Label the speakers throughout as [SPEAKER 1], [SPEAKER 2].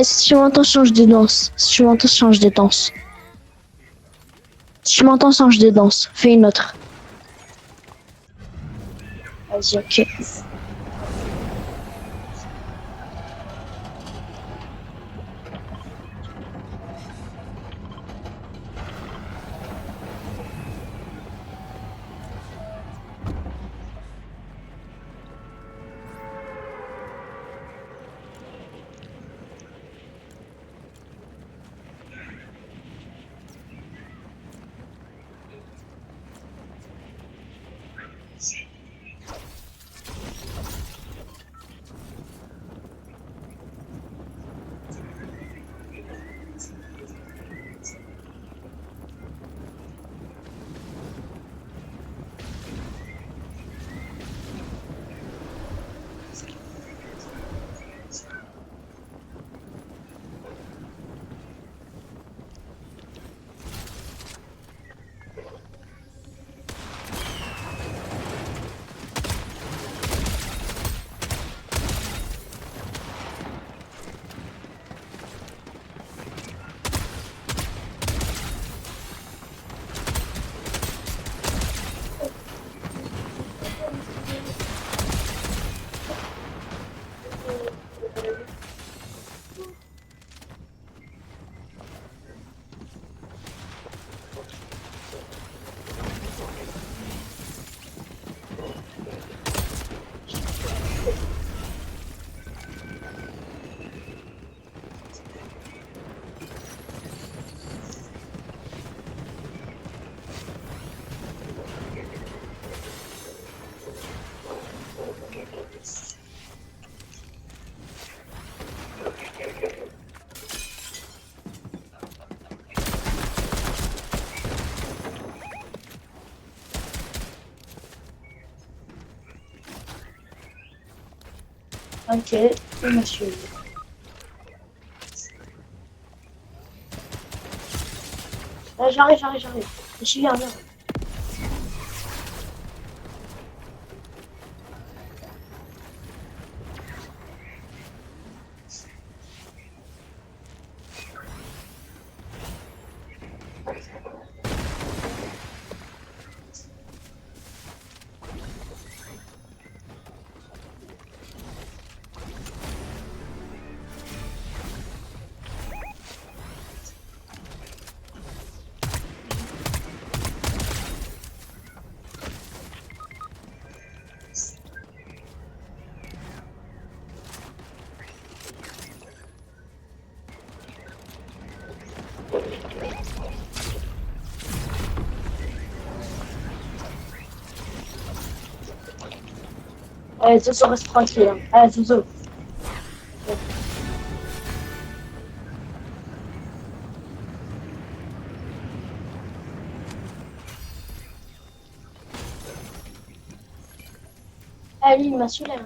[SPEAKER 1] Si tu m'entends, change de danse. Si tu m'entends, change de danse. Si tu m'entends, change de danse. Fais une autre. Vas-y, ok. Ok, monsieur. J'arrive. Je suis bien. Allez, Zozo, reste tranquille. Hein. Allez, Zozo. Allez, il m'a saoulé. Hein.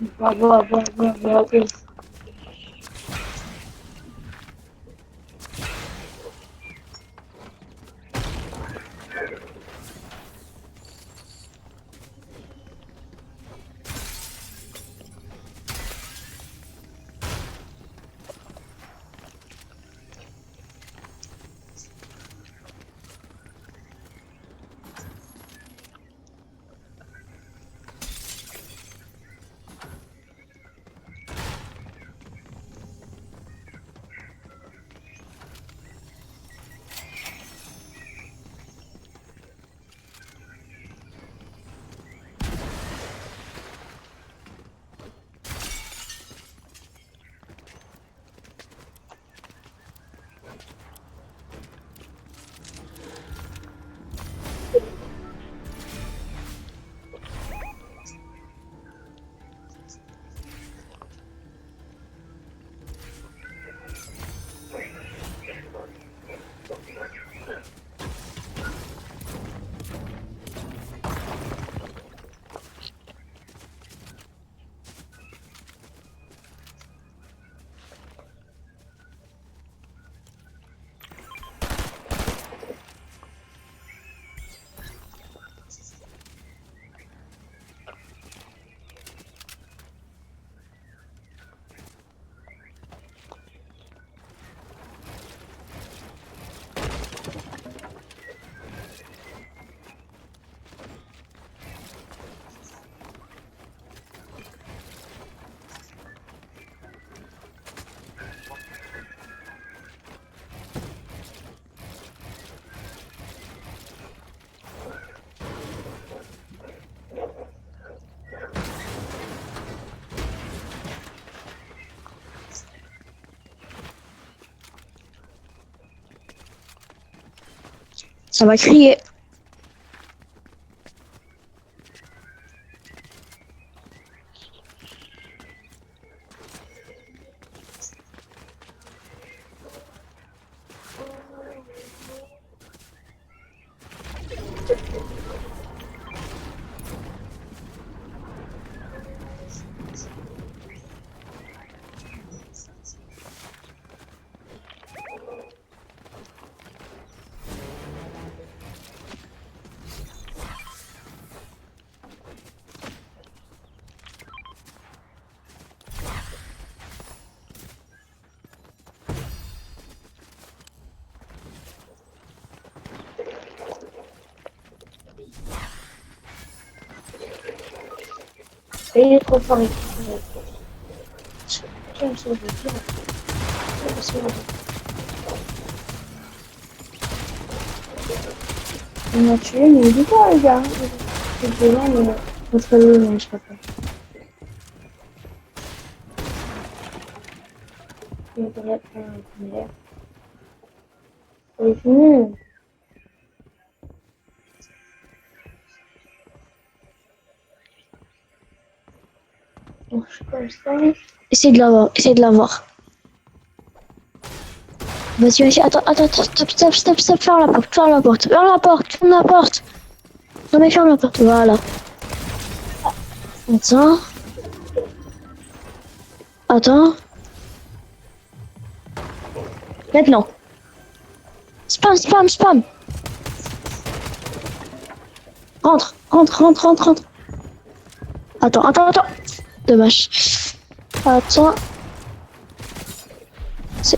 [SPEAKER 1] Ok. Ça va crier. Et il est trop fort. Tiens, ça, je veux dire. On m'a tué, mais dis pas, les gars. C'est violent, mais votre lot, mais je sais pas. Il devrait être un première. C'est fini. Donc, je suis comme ça. Essaye de l'avoir, essaye de l'avoir. Vas-y, vas-y, attends, stop, ferme la porte, ferme la porte, ferme la porte, ferme la porte. Non mais ferme la porte, voilà. Attends. Attends. Maintenant. Spam. Rentre. Attends. Dommage. Attends.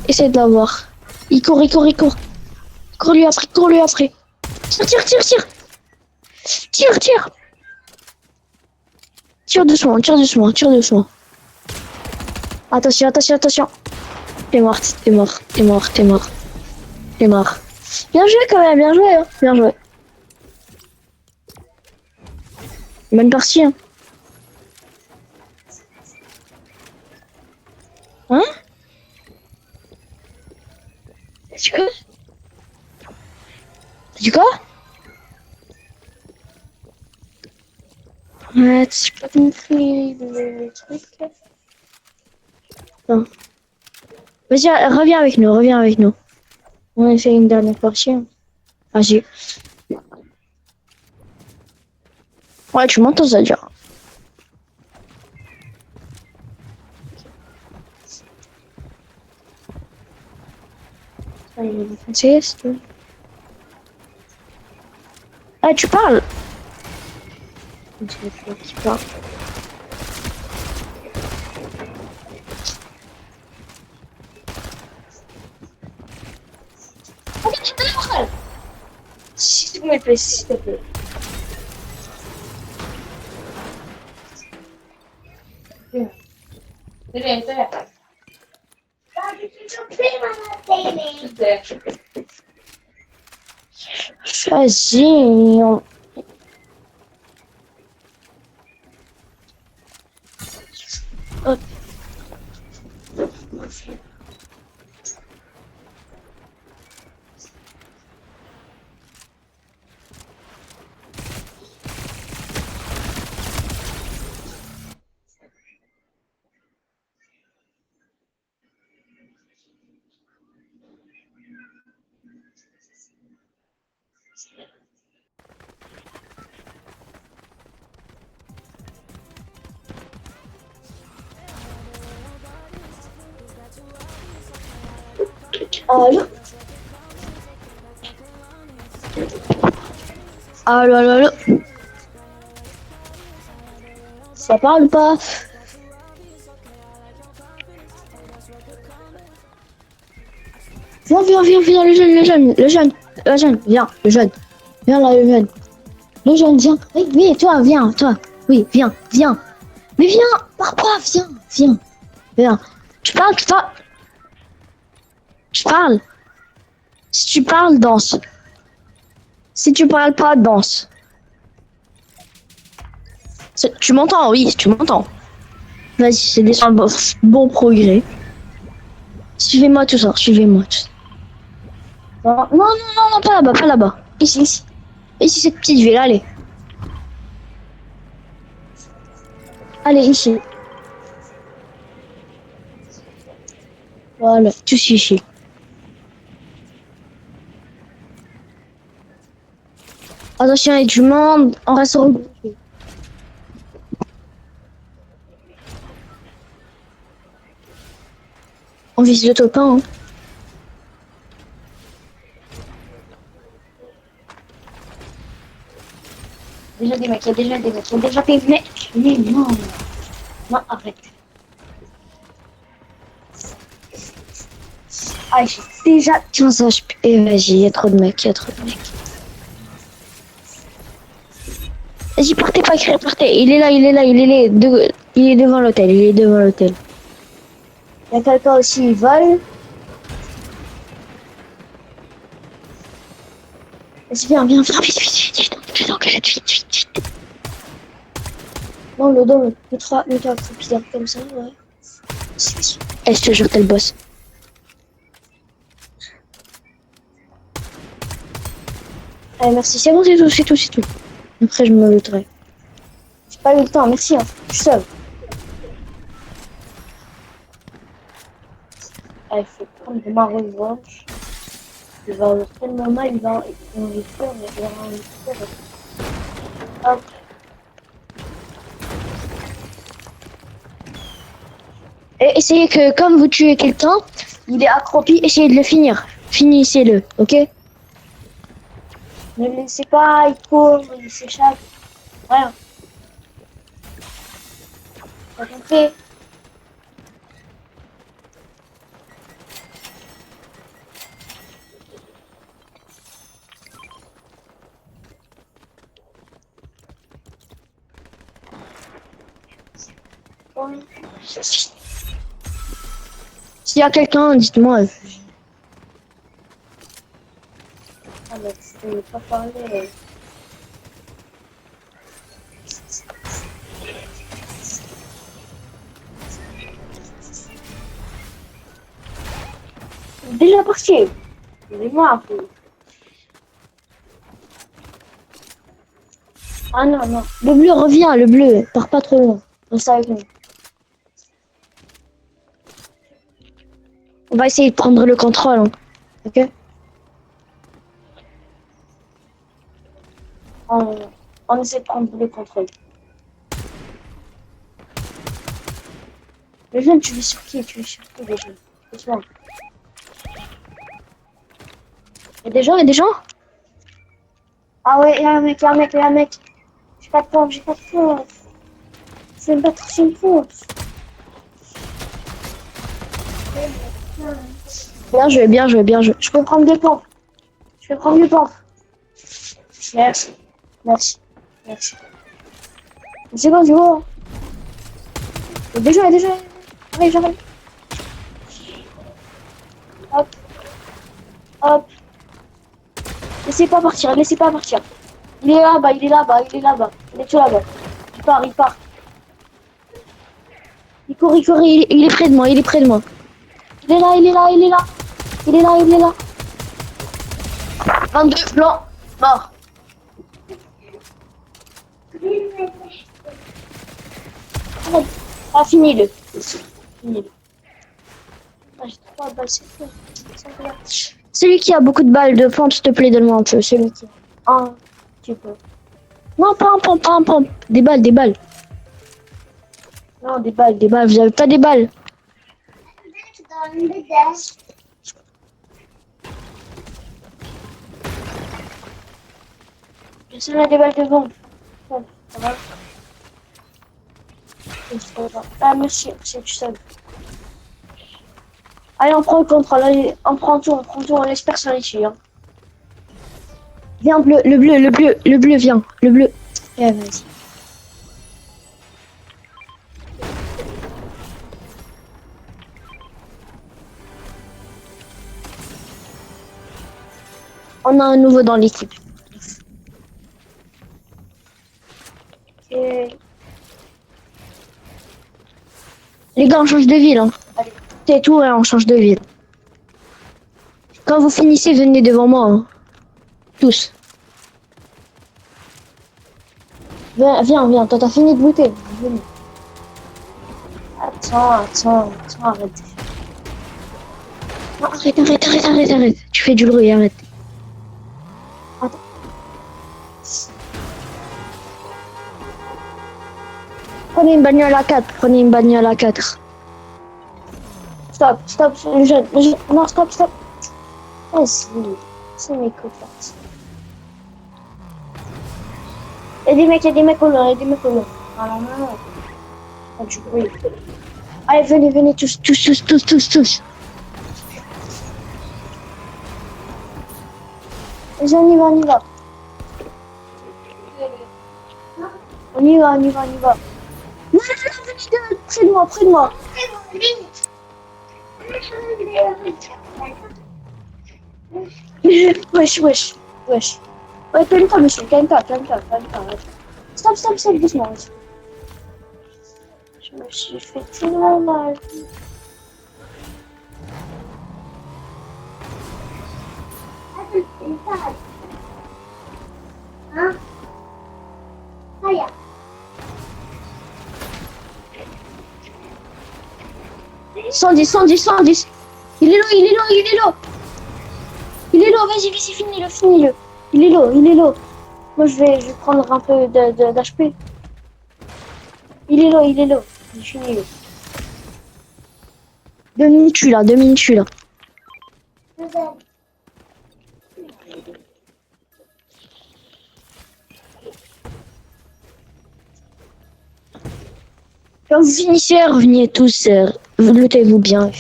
[SPEAKER 1] Essaye de l'avoir. Il court. Cours lui après. Tire. Tire doucement. Attention. T'es mort. Bien joué quand même, bien joué. Bonne partie, hein. Hein? Du quoi? Ouais, j'ai pas compris le truc. Non. Vas-y, reviens avec nous. On essaie une dernière partie. Hein. Vas-y. Ouais, tu m'entends ça dire. français, c'est tout. Ah, tu parles? Tu parles. S'il te plaît, s'il te plaît. Vas-y. Oh. Allô? Allô, allô, allô? Ça parle pas? Viens, le jeune, viens, le jeune. Viens là, le jeune. Le jeune, viens. Oui, toi, viens, toi. Oui, viens. Mais viens, papa, viens. Tu parles. Si tu parles, danse. Si tu parles pas, danse. Tu m'entends, oui, tu m'entends. Vas-y, c'est déjà un bon progrès. Suivez-moi tout ça, suivez-moi tout ça. Non, pas là-bas. Ici, cette petite ville, allez. Allez, ici. Voilà, tous ici. Attention, il y a du monde, on reste regroupé. On vise le top 1. Hein. Il y a déjà des mecs. Mais non, arrête. Ah, j'ai déjà 15 HP. Et vas-y, il y a trop de mecs. Vas-y, partez. Il est là. Il est devant l'hôtel. Il y a quelqu'un aussi, il vole. Vas-y, viens, vite. Non, le dos, le 3, le 4, bizarre comme ça, ouais. Eh, je te jure, t'es le boss. Allez, merci, c'est bon, c'est tout. Après, je me looterai. J'ai pas eu le temps, merci, hein. Je suis seul. Allez, faut prendre ma revanche. Il va tellement mal, il va le faire, mais il va le faire. Hop. Et essayez que, comme vous tuez quelqu'un, il est accroupi, essayez de le finir. Finissez-le, ok? Ne le laissez pas, il court, il s'échappe. Rien. T'as compris? S'il y a quelqu'un, dites-moi. Ah, mais je ne peux pas parler. Déjà parti. Dis-moi un peu. Ah non. Le bleu revient, le bleu. Pars pas trop loin. Reste avec nous. On va essayer de prendre le contrôle. Hein. Ok? On essaie de prendre le contrôle. Le jeune, tu es sur qui? Les jeunes. Doucement. Il y a des gens, il y a des gens. Ah ouais, il y a un mec, il y a un mec, il y a un mec. J'ai pas de pompe, j'ai pas de pompe. Je vais me battre sur une pompe. Bien joué, bien joué, bien joué. Je peux prendre des pompes. Je vais prendre des pompes. Merci. Merci. Merci. C'est bon, du coup. Il y a des gens, il y a des gens. J'arrive, j'arrive. Hop. Hop. Laissez pas partir, laissez pas partir. Il est là-bas, il est là-bas, il est là-bas. Il est tout là-bas. Il part, il part. Il court, il est près de moi, il est près de moi. Il est là, il est là, il est là. Il est là, il est là. 22 blanc, mort. Ah, finis-le. Finis-le. Ah, j'ai 3 balles, c'est fou. Celui qui a beaucoup de balles de pompe, s'il te plaît, donne-moi un peu. Celui qui a un petit peu. Non, pas un pompe, pas un pompe. Des balles, des balles. Non, des balles, des balles. Vous avez pas des balles. Personne n'a des balles de bombe. Bon, ça va. Ah, merci, c'est tout seul. Allez, on prend le contrôle. Allez, on prend tout, on laisse personne ici. Hein. Viens, bleu, le bleu, le bleu, le bleu, viens. Le bleu. Eh, vas-y. On a un nouveau dans l'équipe. Okay. Les gars, on change de ville. Hein. Allez, c'est tout, et on change de ville. Quand vous finissez, venez devant moi. Hein. Tous. Viens, viens, viens. Toi, t'as fini de looter. Venez. Attends, arrête. Non, arrête. Tu fais du bruit, arrête. Attends. Prenez une bagnole à 4, Stop, le jeune. Non, stop. Vas-y, c'est mes copains. Il y a des mecs au loin, Ah non. Pas du bruit. Allez, venez, tous. Vas-y, on y va. On y va. Non, venez près de moi. Wesh. Ouais, calme-toi, monsieur, calme-toi. Stop, doucement. Je me suis fait tellement mal. Hein? 110. Il est low. Vas-y, finis-le. Il est low. Moi, je vais prendre un peu d'HP. Il est low. Finis-le. 2 minutes, je suis là. Quand vous finissez, revenez tous. Lootez-vous bien.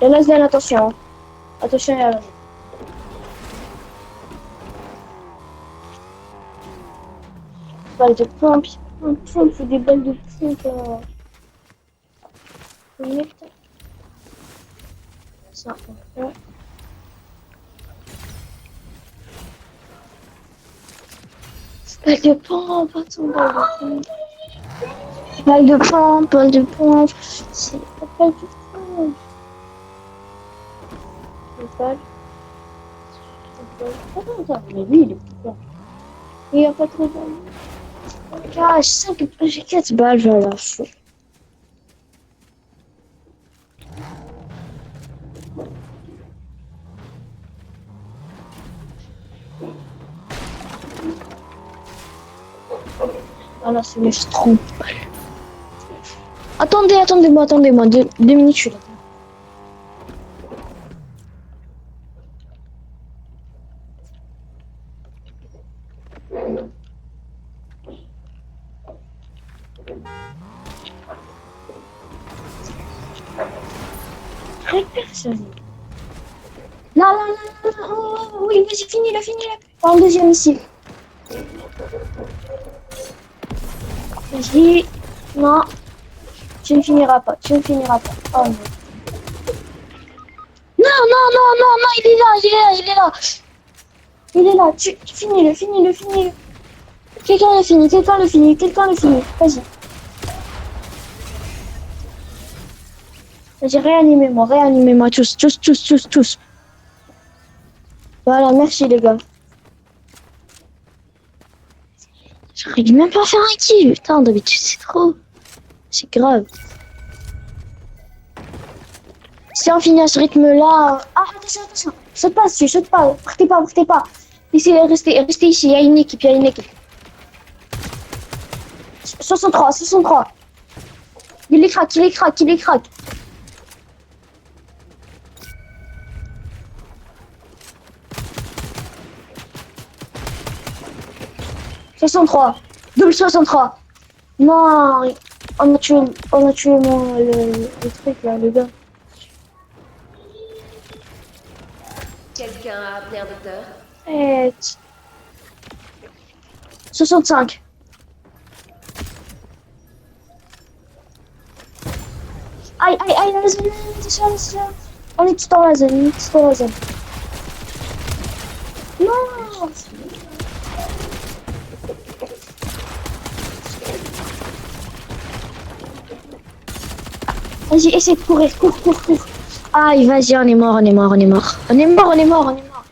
[SPEAKER 1] La laser, attention. Attention à la laser. Balles de pompe. C'est des balles de pompe. Ça, on fait. Balle de pompe, attends, balle de pompe. C'est pas balle de pompe. Attends, mais lui, il est plus fort. Il n'y a pas trop de balles. Ah, j'ai 4 balles, je vais la lâcher. Ah là, c'est je trompe. Attendez-moi. 2 minutes, je suis là. Personne. Là, là, là, là, oh, oui, vas-y, finis-le, finis-le. En deuxième ici. Vas-y. Non. Tu ne finiras pas, tu ne finiras pas. Oh non. Non, non, non, non, non, il est là, il est là, il est là. Il est là, tu finis-le, finis-le, finis-le. Quelqu'un le finit, quelqu'un le finit, quelqu'un le finit. Vas-y. Vas-y, réanimez-moi, tous, tous, tous, tous, tous. Voilà, merci les gars. J'arrive même pas à faire un kill, putain, d'habitude c'est trop. C'est grave. Si on finit à ce rythme-là... Ah, attention, attention. Saute pas dessus, saute pas. Partez pas, partez pas. Ici, restez ici, il y a une équipe, il y a une équipe. 63, 63. Il les craque, il les craque, il les craque. « 63. Double 63. Non, on a tué le truc là, le gars.
[SPEAKER 2] Quelqu'un a appelé un docteur?
[SPEAKER 1] 65. Aïe, aïe, aïe, la zone, on est tout dans la zone, on est tout dans la zone. Non. Vas-y, essaie de courir, cours, cours, cours. Aïe, vas-y, on est mort, on est mort, on est mort. On est mort, on est mort, on est mort.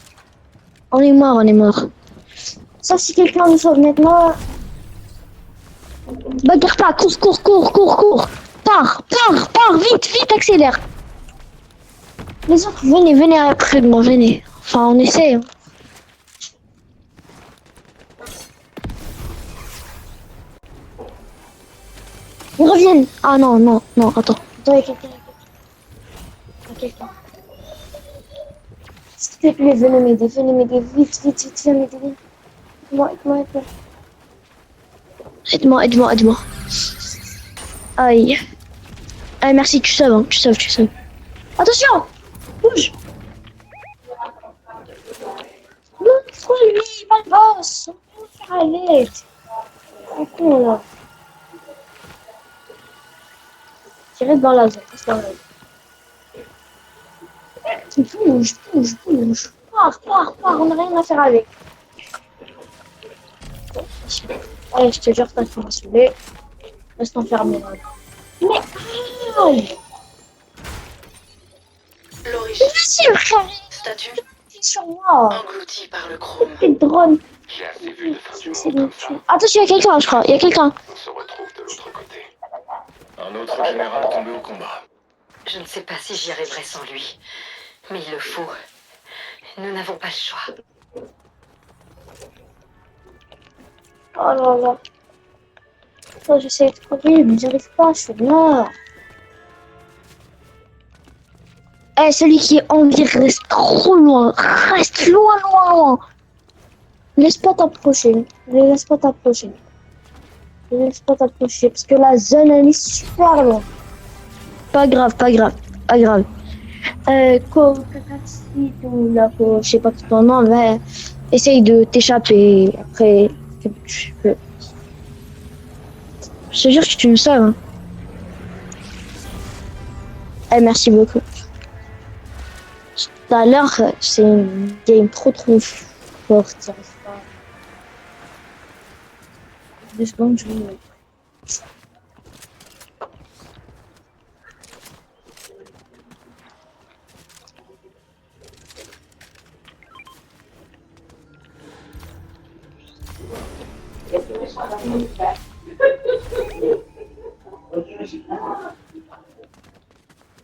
[SPEAKER 1] On est mort, on est mort. Sauf si quelqu'un nous sauve maintenant. Bagarre pas, cours, cours, cours, cours, cours. Pars, pars, pars, vite, vite, accélère. Les autres, venez, venez après de moi, venez. Enfin, on essaie. Hein. Ils reviennent. Ah non, non, non, attends. Attends, il y a quelqu'un. Il y a quelqu'un. S'il te plaît, venez m'aider, vite, vite, vite, viens m'aider. Aide-moi, aide-moi, aide-moi. Aide-moi, aide-moi, aide-moi. Aïe. Aïe, merci, tu sauves, hein, tu sauves, tu sauves. Attention! Bouge! Non, trop lui, mal boss! On peut faire à l'aide. Un con là. Tirez dans la zone, reste dans la zone. Bouge, bouge, bouge. Pars, pars, pars, on n'a rien à faire avec. Allez, je te jure, t'as fait m'assurer. Reste enfermé là. Mais aïe!
[SPEAKER 2] L'origine.
[SPEAKER 1] Vas-y, frère!
[SPEAKER 2] Statue
[SPEAKER 1] Sur moi!
[SPEAKER 2] engloutie par le chrome.
[SPEAKER 1] Quel drone!
[SPEAKER 3] J'ai assez vu de faire du
[SPEAKER 1] C'est
[SPEAKER 3] monde
[SPEAKER 1] le
[SPEAKER 3] comme ça.
[SPEAKER 1] fou. Attention, il y a quelqu'un, je crois. Il y a quelqu'un.
[SPEAKER 3] On se retrouve de l'autre côté. Un autre général tombé au combat.
[SPEAKER 2] Je ne sais pas si j'y arriverai sans lui. Mais il le faut. Nous n'avons pas le choix.
[SPEAKER 1] Oh là là. Oh, j'essaie de trouver, mais j'arrive pas, je suis mort. Eh, celui qui est en vie reste trop loin. Reste loin, loin, loin. Laisse pas t'approcher. Laisse pas t'approcher. Laisse pas t'approcher. Parce que la zone, elle est super loin. Pas grave, pas grave, pas grave. Ou là, je sais pas ton nom, mais essaye de t'échapper. Après, tu peux. Je te jure que tu me sauves. Hein. Eh, merci beaucoup. Tout à l'heure, c'est une game trop forte. J'arrive pas. 2 secondes, je vais.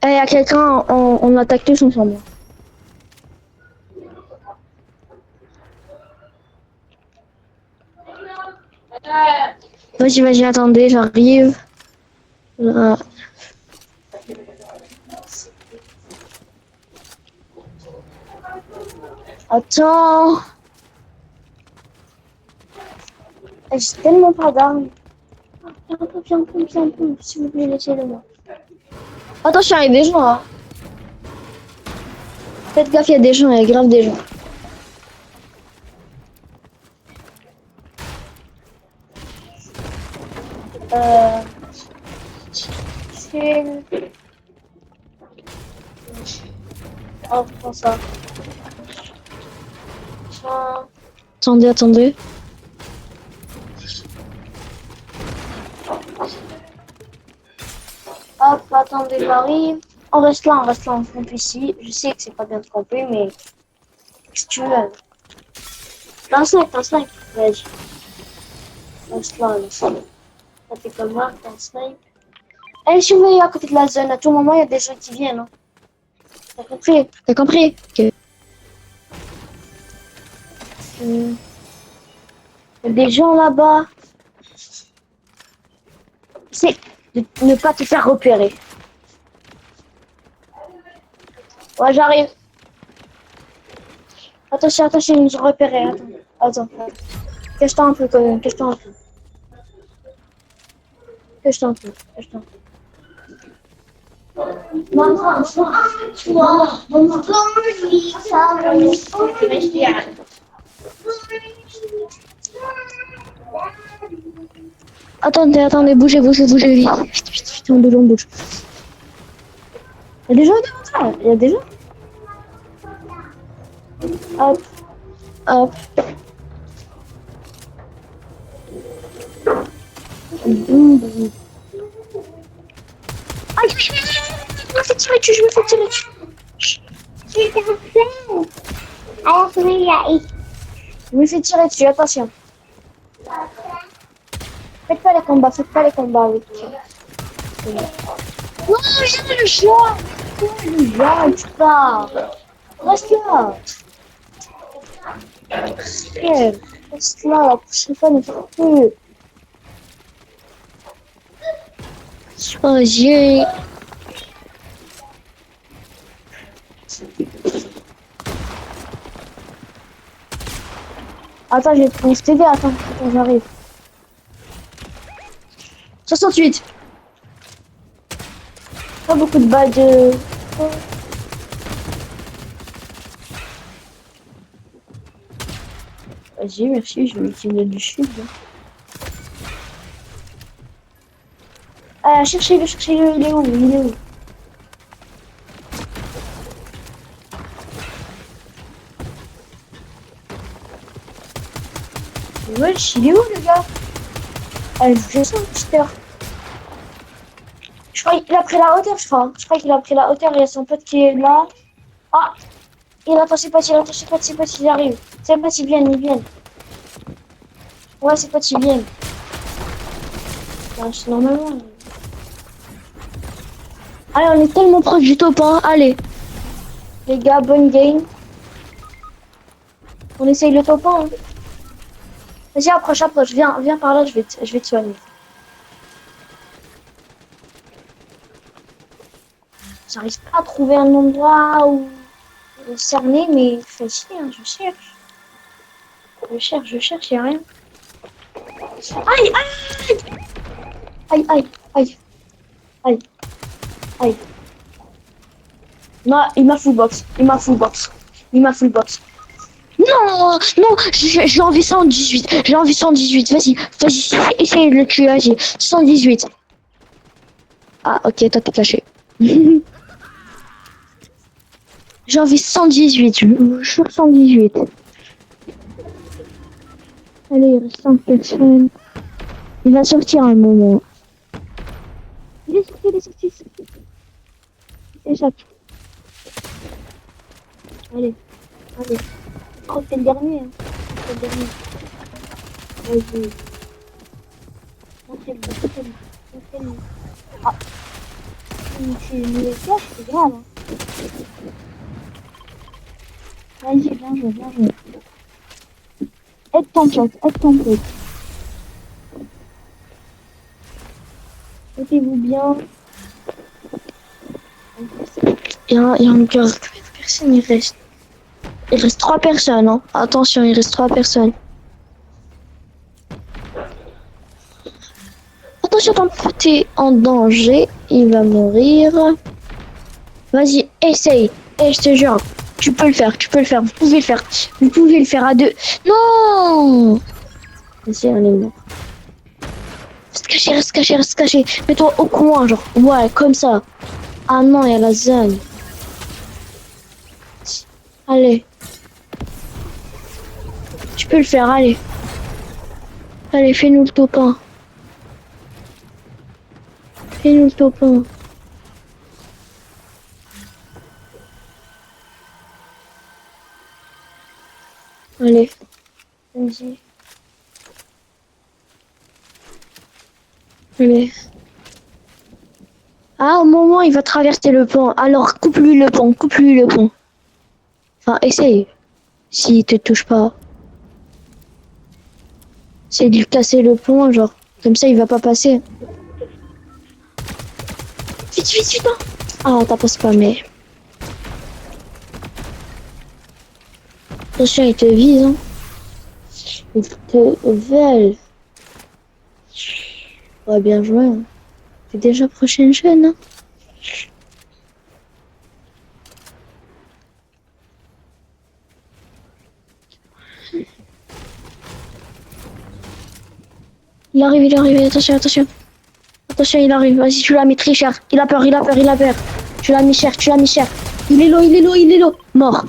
[SPEAKER 1] Eh, y a quelqu'un, on attaque tous ensemble. Vas-y, vas-y, attendez, j'arrive. Là. Attends. Eh, j'ai tellement pas d'armes. Viens, s'il vous plaît, laissez-le moi. Attention, il y a des gens, hein. Faites gaffe, il y a des gens, il y a grave des gens. Chill. Oh, prends ça. Tiens. Attendez, attendez. Hop, attendez, j'arrive. On reste là, on campe ici. Je sais que c'est pas bien de camper, mais qu'est-ce que tu veux? T'as un snipe. Vas-y. Reste là, reste là. Ça fait comme ça, t'as un snipe. Allez, surveillez à côté de la zone. À tout moment, il y a des gens qui viennent. Hein. T'as compris? T'as compris? Ok. Il y a des gens là-bas. C'est de ne pas te faire repérer. Ouais, j'arrive. Attention, ils nous ont repéré. Attends. Cache-toi un peu quand même, cache-toi un peu. Maman, attendez, bougez vite. Vite, on bouge. Il y a des gens devant toi, il y a des gens. Hop. Aïe, je me fais tirer dessus. Je me fais tirer dessus, attention. Faites pas les combats avec. Non, j'ai le choix. Tu pars. Reste là. Reste là, la prochaine fois, ne fais plus. Choisis. Attends, je vais t'aider. Attends, j'arrive. 68. Pas beaucoup de balles de... Vas-y, merci, je vais utiliser du shield. Cherchez-le, il est où? Wesh, il est où le gars? Je sens le booster. Je crois qu'il a pris la hauteur, je crois. Qu'il a pris la hauteur, il y a son pote qui est là. Ah, attends, c'est pas, il arrive. C'est pas, ils viennent. Ouais, c'est pas, ils viennent. Ouais, c'est normalement. Allez, on est tellement proche du top 1. Allez. Les gars, bonne game. On essaye le top 1. Hein. Vas-y, approche. Viens par là, je vais te soigner. J'arrive pas à trouver un endroit où cerner, mais facile, hein, je cherche, y'a rien. Aïe. Non, il m'a full box. Non, j'ai envie 118. Vas-y, essaye de le tuer, vas-y. 118. Ah, ok, toi t'es caché. J'ai envie 118, je jure 118. Allez, il reste 5 personnes. Il va sortir un moment. Il est sorti. Échappe. Allez. Oh, c'est le dernier. Vas-y. Montrez-le. Ah. C'est une nouvelle cache, c'est grave. Hein. Vas-y, bien joué. Aide ton pote. Mettez-vous bien. Il y a encore personne, il reste 3 personnes. Hein. Attention, il reste 3 personnes. Attention, ton pote est en danger. Il va mourir. Vas-y, essaye. Et je te jure, tu peux le faire, tu peux le faire, vous pouvez le faire. Vous pouvez le faire à deux. Non! Vas-y, on est mort. Reste caché, reste caché, reste caché. Mets-toi au coin, genre. Ouais, comme ça. Ah non, il y a la zone. Allez. Tu peux le faire, allez. Allez, fais-nous le topin. Fais-nous le topin. Allez. Vas-y. Allez. Ah, au moment, il va traverser le pont. Alors, coupe-lui le pont, coupe-lui le pont. Enfin, essaye. S'il te touche pas. C'est de lui casser le pont, genre. Comme ça, il va pas passer. Vite, vite, vite, non. Ah, t'as pas spammé. Attention, il te vise, hein. Il te veulent. Ouais, bien joué. Hein. T'es déjà prochaine jeune, hein. Il arrive, attention, attention. Attention, il arrive, vas-y, tu l'as mis très cher. Il a peur, il a peur, il a peur. Tu l'as mis cher, tu l'as mis cher. Il est low, il est low, il est low. Mort.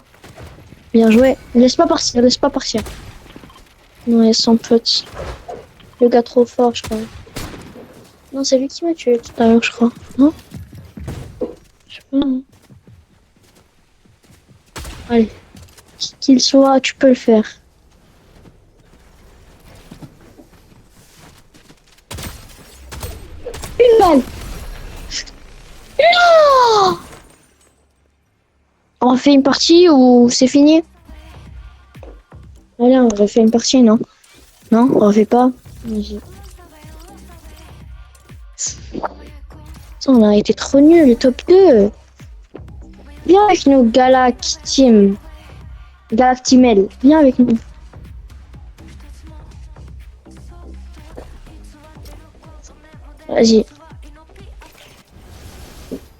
[SPEAKER 1] Bien joué. Laisse pas partir, laisse pas partir. Non, il y a son pote. Le gars trop fort, je crois. Non, c'est lui qui m'a tué tout à l'heure, je crois. Non? Je sais pas. Hein. Allez. Qui qu'il soit, tu peux le faire. Une balle. Non! On refait une partie ou c'est fini? Allez, on refait une partie, non? Non, on refait pas. Vas-y. Putain, on a été trop nul, le top 2. Viens avec nous, Galactim. Galactimel, viens avec nous. Vas-y.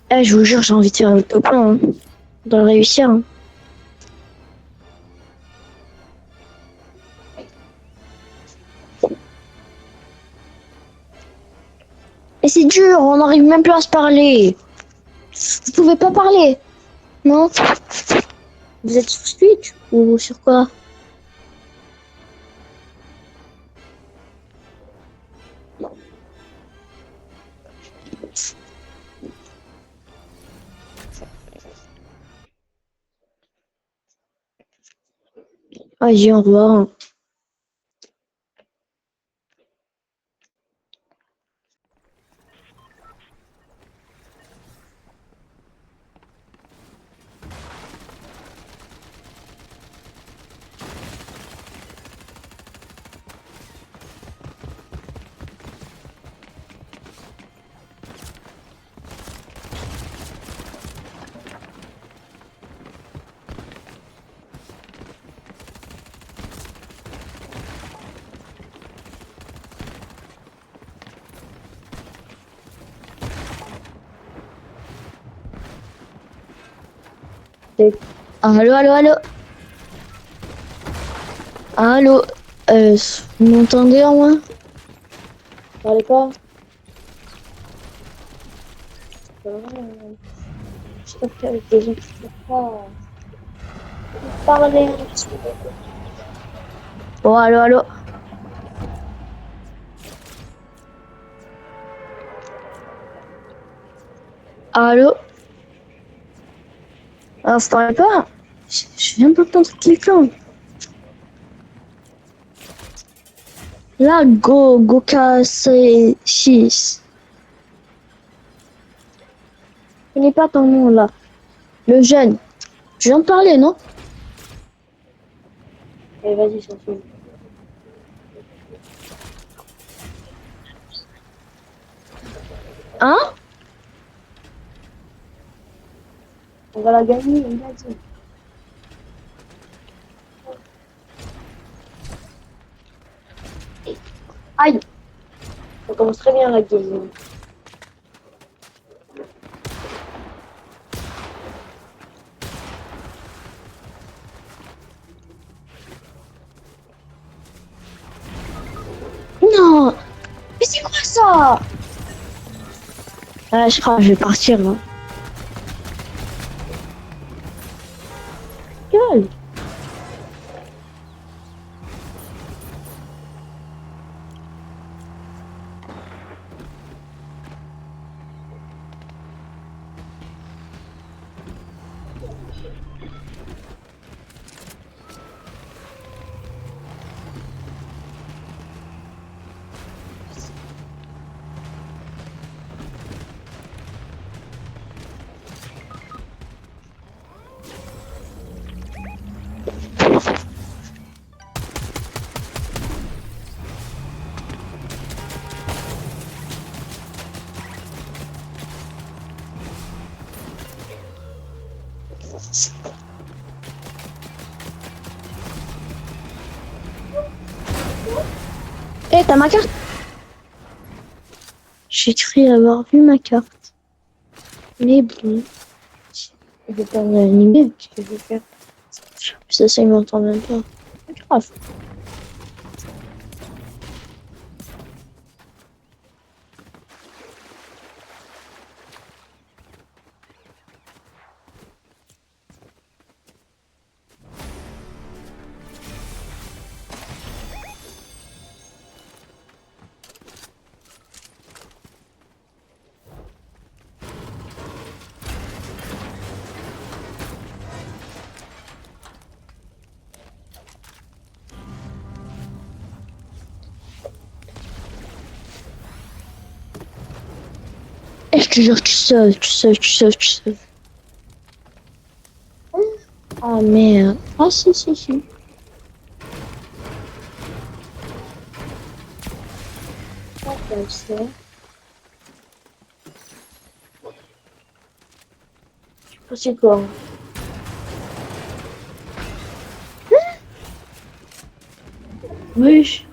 [SPEAKER 1] Eh, je vous jure, j'ai envie de faire le top 1. Hein. On doit le réussir. Hein. Mais c'est dur, on n'arrive même plus à se parler. Vous pouvez pas parler, non? Vous êtes sur Switch ou sur quoi? Vas-y, au revoir. Allô, allô, allô. Allô. Vous m'entendez en moi? Parlez pas. Je sais pas avec des gens qui ne peuvent pas parler. Oh, allô, allô. Allô. Ah, vous parlez pas? Je viens d'entendre quelqu'un. Là, Goka, c'est 6. Je connais pas ton nom, là. Le jeune. Tu viens de parler, non? Allez, vas-y, ça fait. Hein? On va la gagner, il a dit. Aïe! Ça commence très bien la game. quoi? Je crois que je vais partir là. Gueule. Eh, t'as ma carte? J'ai cru avoir vu ma carte. Mais bon. Je vais pas m'animer, qu'est-ce que je vais faire? Ça, il m'entend même pas. C'est grave. Et je te jure, tu sauves, tu sauves, tu sauves, tu sauves. Ah merde. Ah si, si, si. Ah, comme ça. Je sais pas, c'est quoi? Wesh.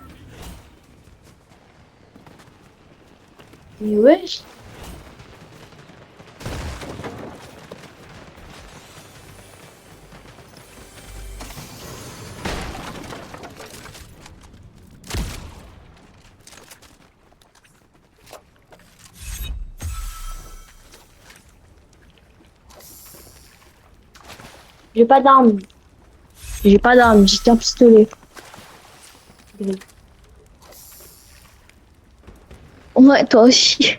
[SPEAKER 1] Mais wesh. J'ai pas d'arme. J'ai pas d'arme, j'ai qu'un pistolet. Ouais, toi aussi.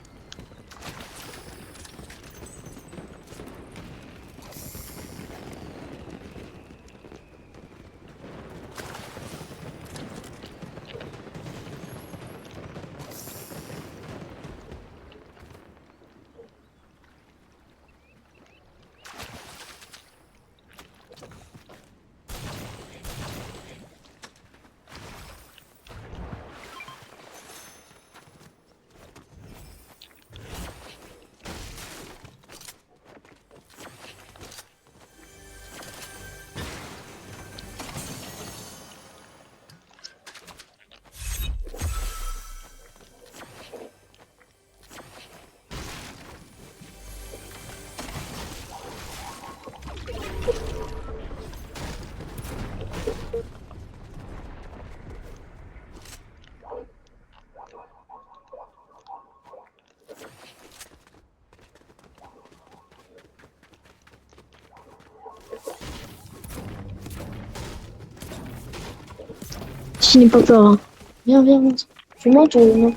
[SPEAKER 1] Tu n'es pas peur. Hein. Viens, viens, monte. Tu montes ou non?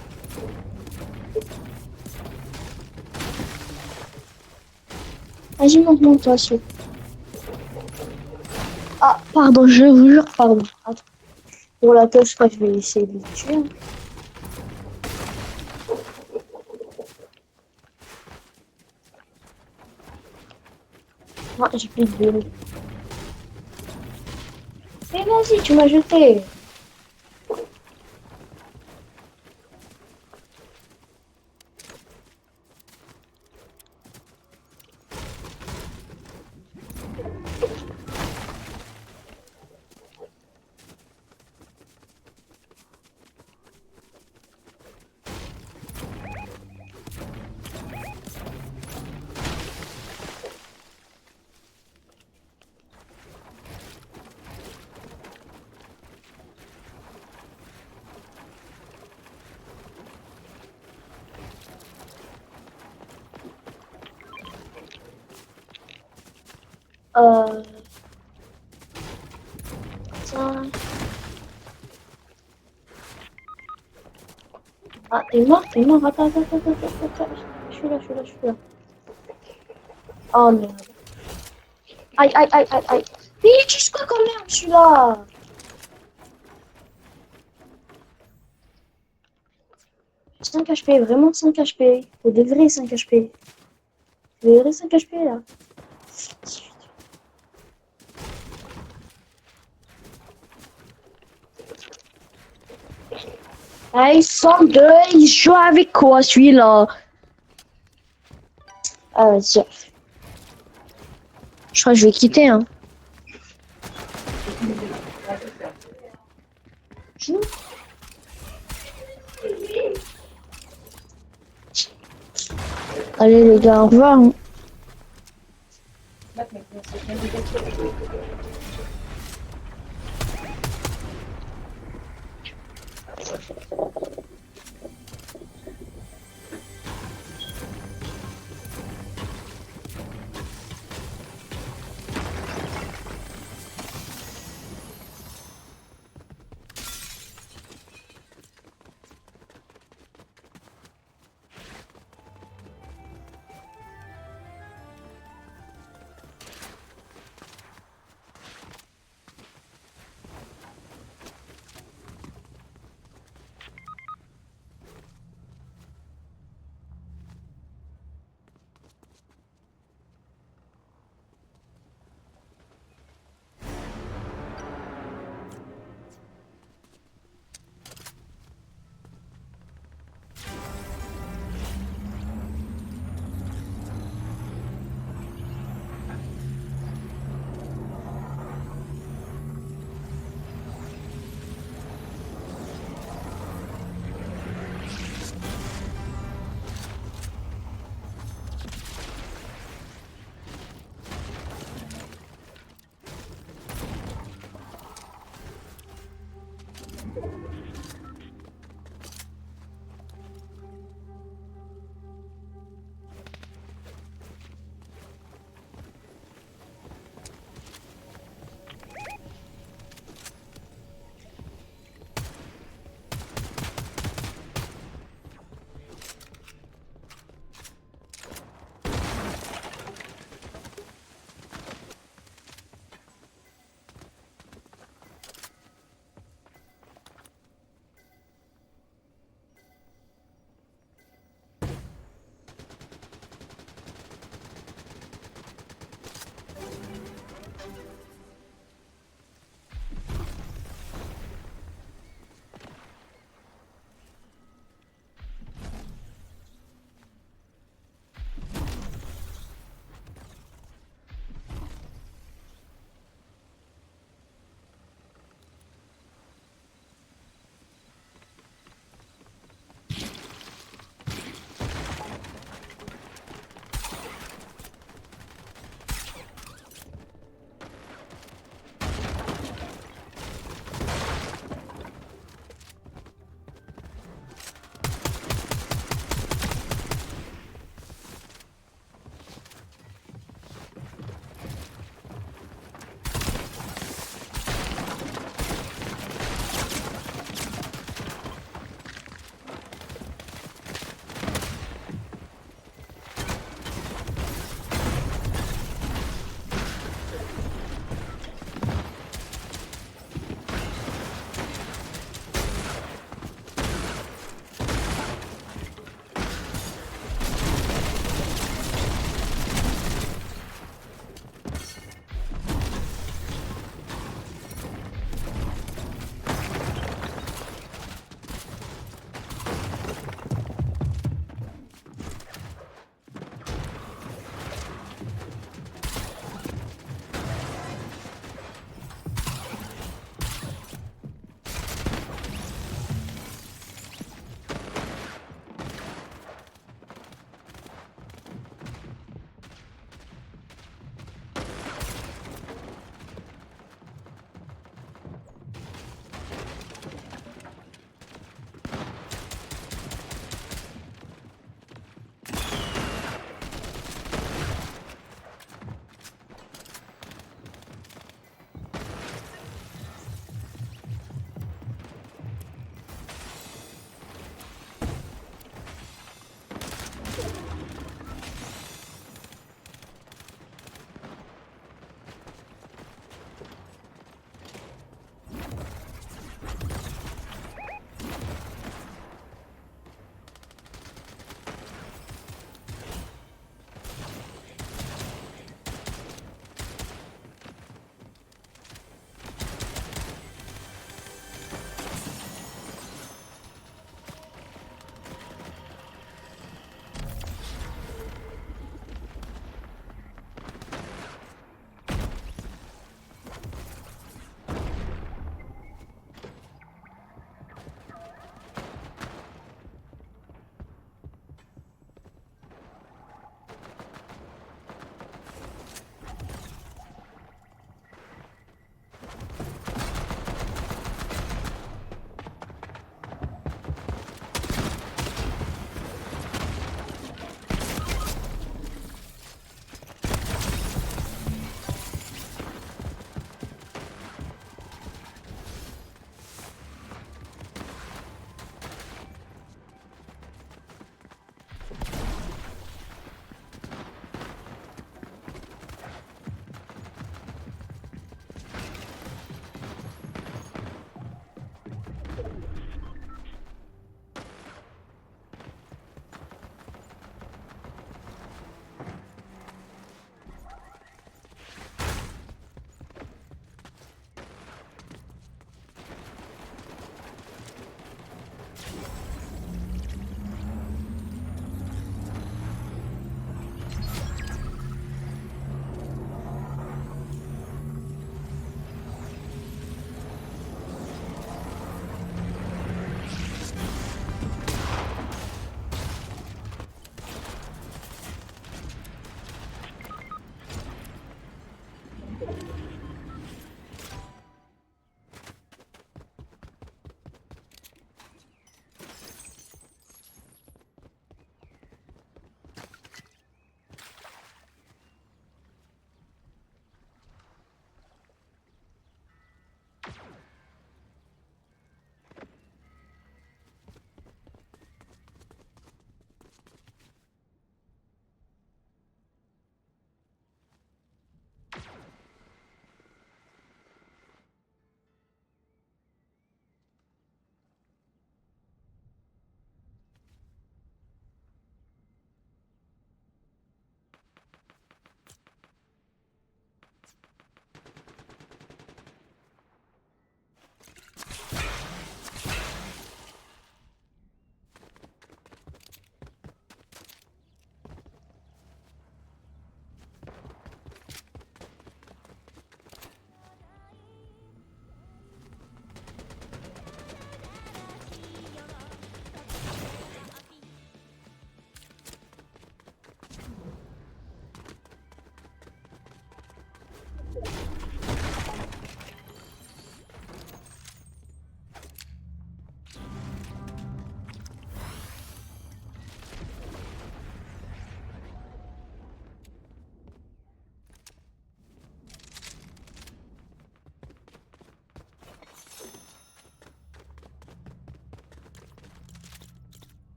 [SPEAKER 1] Vas-y, monte, monte, toi aussi. Ah, pardon, je vous jure, pardon. Attends. Pour la touche, je vais essayer de le tuer. Hein. Ah, j'ai plus de vélo. Mais vas-y, tu m'as jeté. Euh... Ça... Ah, t'es mort, t'es mort. Attends, attends, attends, attends, attends, attends. Je suis là, je suis là, je suis là. Oh merde. Aïe, aïe, aïe, aïe, aïe. Mais il est jusqu'à quand même, je suis là. 5 HP, vraiment 5 HP. Faut des vrais 5 HP. Des vrais 5 HP là. Ah, ils sont deux, ils jouent avec quoi celui-là? Ah, vas-y. Je crois que je vais quitter, hein. Allez les gars, au revoir, hein.